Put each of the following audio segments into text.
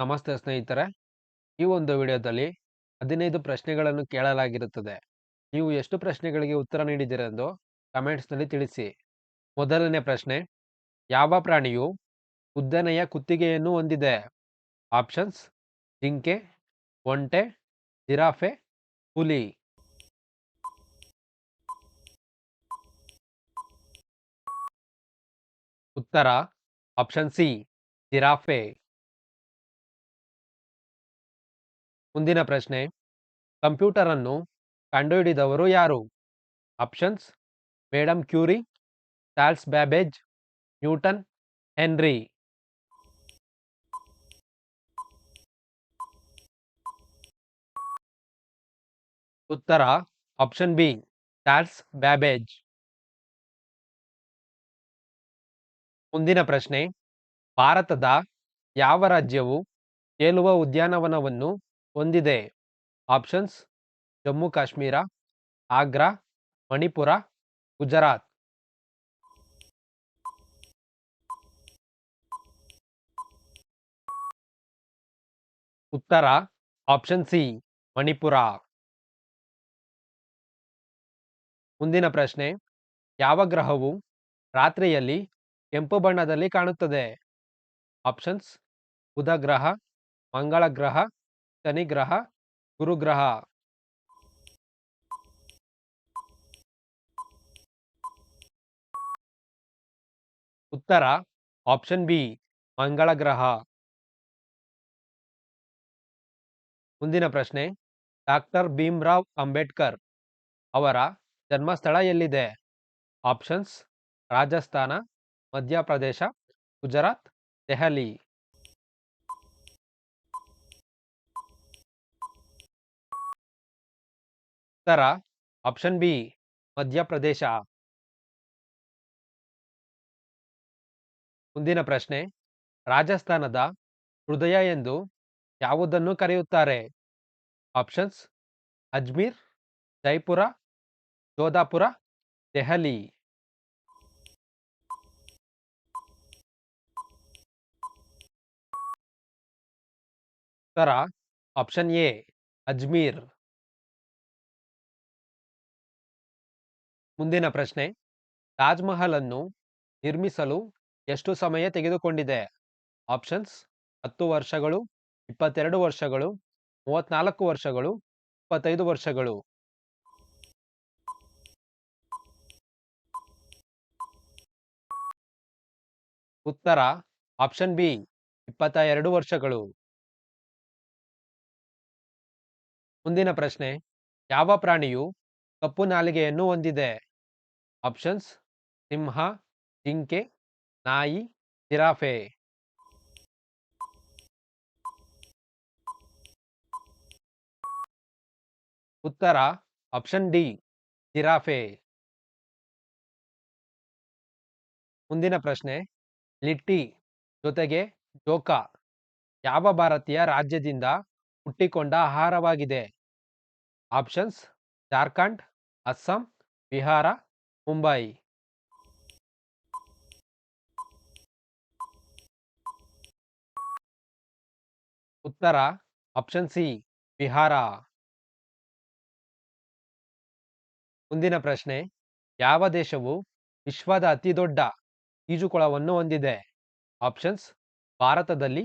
ನಮಸ್ತೆ ಸ್ನೇಹಿತರೆ. ಈ ಒಂದು ವಿಡಿಯೋದಲ್ಲಿ 15 ಪ್ರಶ್ನೆಗಳನ್ನು ಕೇಳಲಾಗಿರುತ್ತದೆ. ನೀವು ಎಷ್ಟು ಪ್ರಶ್ನೆಗಳಿಗೆ ಉತ್ತರ ನೀಡಿದ್ದೀರೆಂದು ಕಮೆಂಟ್ಸ್‌ನಲ್ಲಿ ತಿಳಿಸಿ. ಮೊದಲನೇ ಪ್ರಶ್ನೆ: ಯಾವ ಪ್ರಾಣಿಯು ಉದ್ದನೆಯ ಕುತ್ತಿಗೆಯನ್ನು ಹೊಂದಿದೆ? ಆಪ್ಷನ್ಸ್: ಜಿಂಕೆ, ಒಂಟೆ, ಜಿರಾಫೆ, ಹುಲಿ. ಉತ್ತರ ಆಪ್ಷನ್ ಸಿ, ಜಿರಾಫೆ. ಮುಂದಿನ ಪ್ರಶ್ನೆ: ಕಂಪ್ಯೂಟರ್ ಅನ್ನು ಕಂಡುಹಿಡಿದವರು ಯಾರು? Options: madam Curie, Charles Babbage, Newton, henry. ಉತ್ತರ ಆಪ್ಷನ್ ಬಿ, ಚಾರ್ಲ್ಸ್ ಬ್ಯಾಬೇಜ್. ಮುಂದಿನ ಪ್ರಶ್ನೆ: ಭಾರತದ ಯಾವ ರಾಜ್ಯವು ತೇಲುವ ಉದ್ಯಾನವನವನ್ನು ಹೊಂದಿದೆ? ಆಪ್ಷನ್ಸ್: ಜಮ್ಮು ಕಾಶ್ಮೀರ, ಆಗ್ರಾ, ಮಣಿಪುರ, ಗುಜರಾತ್. ಉತ್ತರ ಆಪ್ಷನ್ ಸಿ, ಮಣಿಪುರ. ಮುಂದಿನ ಪ್ರಶ್ನೆ: ಯಾವ ಗ್ರಹವು ರಾತ್ರಿಯಲ್ಲಿ ಕೆಂಪು ಬಣ್ಣದಲ್ಲಿ ಕಾಣುತ್ತದೆ? ಆಪ್ಷನ್ಸ್: ಬುಧ ಗ್ರಹ, ಮಂಗಳ ಗ್ರಹ, ಶನಿ ಗ್ರಹ, ಗುರುಗ್ರಹ. ಉತ್ತರ ಆಪ್ಷನ್ ಬಿ, ಮಂಗಳ ಗ್ರಹ. ಮುಂದಿನ ಪ್ರಶ್ನೆ: ಡಾಕ್ಟರ್ ಭೀಮ್ರಾವ್ ಅಂಬೇಡ್ಕರ್ ಅವರ ಜನ್ಮಸ್ಥಳ ಎಲ್ಲಿದೆ? ಆಪ್ಷನ್ಸ್: ರಾಜಸ್ಥಾನ, ಮಧ್ಯಪ್ರದೇಶ, ಗುಜರಾತ್, ದೆಹಲಿ. ಉತ್ತರ ಆಪ್ಷನ್ ಬಿ, ಮಧ್ಯಪ್ರದೇಶ. ಮುಂದಿನ ಪ್ರಶ್ನೆ: ರಾಜಸ್ಥಾನದ ಹೃದಯ ಎಂದು ಯಾವುದನ್ನು ಕರೆಯುತ್ತಾರೆ? ಆಪ್ಷನ್ಸ್: ಅಜ್ಮೀರ್, ಜೈಪುರ, ಜೋಧಪುರ, ದೆಹಲಿ. ಉತ್ತರ ಆಪ್ಷನ್ ಎ, ಅಜ್ಮೀರ್. ಮುಂದಿನ ಪ್ರಶ್ನೆ: ತಾಜ್ ಮಹಲ್ ಅನ್ನು ನಿರ್ಮಿಸಲು ಎಷ್ಟು ಸಮಯ ತೆಗೆದುಕೊಂಡಿದೆ? ಆಪ್ಷನ್ಸ್: 10 ವರ್ಷಗಳು, 22 ವರ್ಷಗಳು, 34 ವರ್ಷಗಳು, 25 ವರ್ಷಗಳು. ಉತ್ತರ ಆಪ್ಷನ್ ಬಿ, 22 ವರ್ಷಗಳು. ಮುಂದಿನ ಪ್ರಶ್ನೆ: ಯಾವ ಪ್ರಾಣಿಯು ಕಪ್ಪು ನಾಲಿಗೆಯನ್ನು ಹೊಂದಿದೆ? ಆಪ್ಷನ್ಸ್: ಸಿಂಹ, ಜಿಂಕೆ, ನಾಯಿ, ಜಿರಾಫೆ. ಉತ್ತರ ಆಪ್ಷನ್ ಡಿ, ಜಿರಾಫೆ. ಮುಂದಿನ ಪ್ರಶ್ನೆ: ಲಿಟ್ಟಿ ಜೊತೆಗೆ ಜೋಕಾ ಯಾವ ಭಾರತೀಯ ರಾಜ್ಯದಿಂದ ಹುಟ್ಟಿಕೊಂಡ ಆಹಾರವಾಗಿದೆ? ಆಪ್ಷನ್ಸ್: ಜಾರ್ಖಂಡ್, ಅಸ್ಸಾಂ, ಬಿಹಾರ, ಮುಂಬೈ. ಉತ್ತರ ಆಪ್ಷನ್ ಸಿ, ಬಿಹಾರ. ಮುಂದಿನ ಪ್ರಶ್ನೆ: ಯಾವ ದೇಶವು ವಿಶ್ವದ ಅತಿದೊಡ್ಡ ಈಜುಕೊಳವನ್ನು ಹೊಂದಿದೆ? ಆಪ್ಷನ್ಸ್: ಭಾರತದಲ್ಲಿ,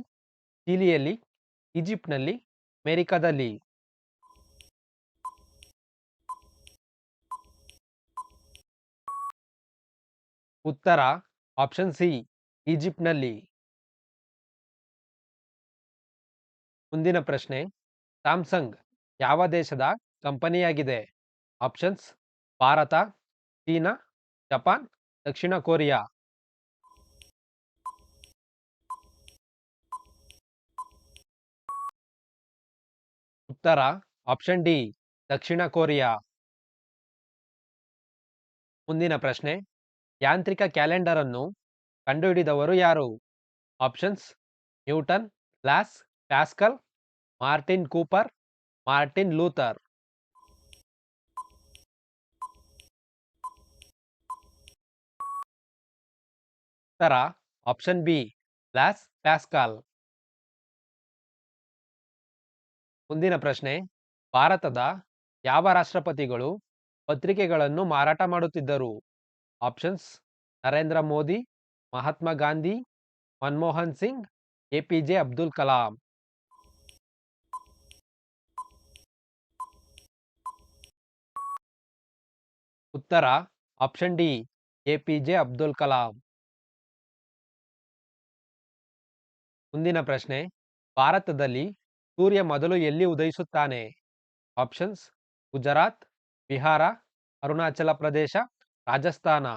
ಚಿಲಿಯಲ್ಲಿ, ಈಜಿಪ್ಟ್‌ನಲ್ಲಿ, ಅಮೆರಿಕದಲ್ಲಿ. ಉತ್ತರ ಆಪ್ಷನ್ ಸಿ, ಈಜಿಪ್ಟ್‌ನಲ್ಲಿ. ಮುಂದಿನ ಪ್ರಶ್ನೆ: ಸ್ಯಾಮ್ಸಂಗ್ ಯಾವ ದೇಶದ ಕಂಪನಿಯಾಗಿದೆ? ಆಪ್ಷನ್ಸ್: ಭಾರತ, ಚೀನಾ, ಜಪಾನ್, ದಕ್ಷಿಣ ಕೊರಿಯಾ. ಉತ್ತರ ಆಪ್ಷನ್ ಡಿ, ದಕ್ಷಿಣ ಕೊರಿಯಾ. ಮುಂದಿನ ಪ್ರಶ್ನೆ: ಯಾಂತ್ರಿಕ ಕ್ಯಾಲೆಂಡರ್ ಅನ್ನು ಕಂಡುಹಿಡಿದವರು ಯಾರು? Options: Newton, Blaise, Pascal, Martin Cooper, Martin Luther. ಉತ್ತರ ಆಪ್ಷನ್ ಬಿ, ಬ್ಲಾಸ್ ಪ್ಯಾಸ್ಕಲ್. ಮುಂದಿನ ಪ್ರಶ್ನೆ, ಭಾರತದ ಯಾವ ರಾಷ್ಟ್ರಪತಿಗಳು ಪತ್ರಿಕೆಗಳನ್ನು ಮಾರಾಟ ಮಾಡುತ್ತಿದ್ದರು? Options: Narendra Modi, Mahatma Gandhi, Manmohan Singh, APJ Abdul Kalam. ಉತ್ತರ option D, APJ Abdul Kalam. ಮುಂದಿನ ಪ್ರಶ್ನೆ, ಭಾರತದಲ್ಲಿ ಸೂರ್ಯ ಮೊದಲು ಎಲ್ಲಿ ಉದಯಿಸುತ್ತಾನೆ? ಆಪ್ಷನ್ಸ್: ಗುಜರಾತ್, ಬಿಹಾರ, ಅರುಣಾಚಲ ಪ್ರದೇಶ, ರಾಜಸ್ಥಾನ.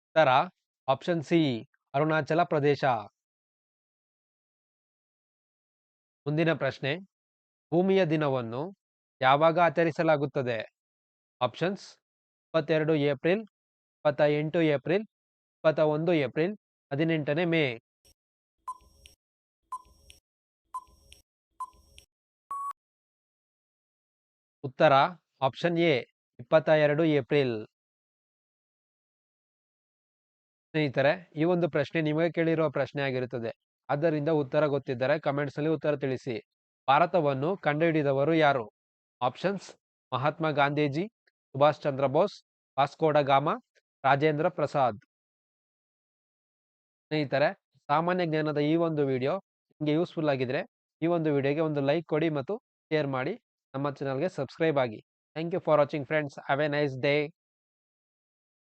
ಉತ್ತರ ಆಪ್ಷನ್ ಸಿ, ಅರುಣಾಚಲ ಪ್ರದೇಶ. ಮುಂದಿನ ಪ್ರಶ್ನೆ, ಭೂಮಿಯ ದಿನವನ್ನು ಯಾವಾಗ ಆಚರಿಸಲಾಗುತ್ತದೆ? ಆಪ್ಷನ್ಸ್: 22 ಏಪ್ರಿಲ್, 28 ಏಪ್ರಿಲ್, 21 ಏಪ್ರಿಲ್, 18ನೇ ಮೇ. ಉತ್ತರ ಆಪ್ಷನ್ ಎ, 22 ಏಪ್ರಿಲ್. ಸ್ನೇಹಿತರೆ, ಈ ಒಂದು ಪ್ರಶ್ನೆ ನಿಮಗೆ ಕೇಳಿರುವ ಪ್ರಶ್ನೆ ಆಗಿರುತ್ತದೆ. ಆದ್ದರಿಂದ ಉತ್ತರ ಗೊತ್ತಿದ್ದರೆ ಕಮೆಂಟ್ಸ್ ಅಲ್ಲಿ ಉತ್ತರ ತಿಳಿಸಿ. ಭಾರತವನ್ನು ಕಂಡುಹಿಡಿದವರು ಯಾರು? ಆಪ್ಷನ್ಸ್: ಮಹಾತ್ಮ ಗಾಂಧೀಜಿ, ಸುಭಾಷ್ ಚಂದ್ರ ಬೋಸ್, ವಾಸ್ಕೋಡ ಗಾಮ, ರಾಜೇಂದ್ರ ಪ್ರಸಾದ್. ಸ್ನೇಹಿತರೆ, ಸಾಮಾನ್ಯ ಜ್ಞಾನದ ಈ ಒಂದು ವಿಡಿಯೋ ನಿಮಗೆ ಯೂಸ್ಫುಲ್ ಆಗಿದ್ರೆ ಈ ಒಂದು ವಿಡಿಯೋಗೆ ಒಂದು ಲೈಕ್ ಕೊಡಿ ಮತ್ತು ಶೇರ್ ಮಾಡಿ. ನಮ್ಮ ಚಾನಲ್ಗೆ ಸಬ್ಸ್ಕ್ರೈಬ್ ಆಗಿ. Thank you for watching friends. Have a nice day.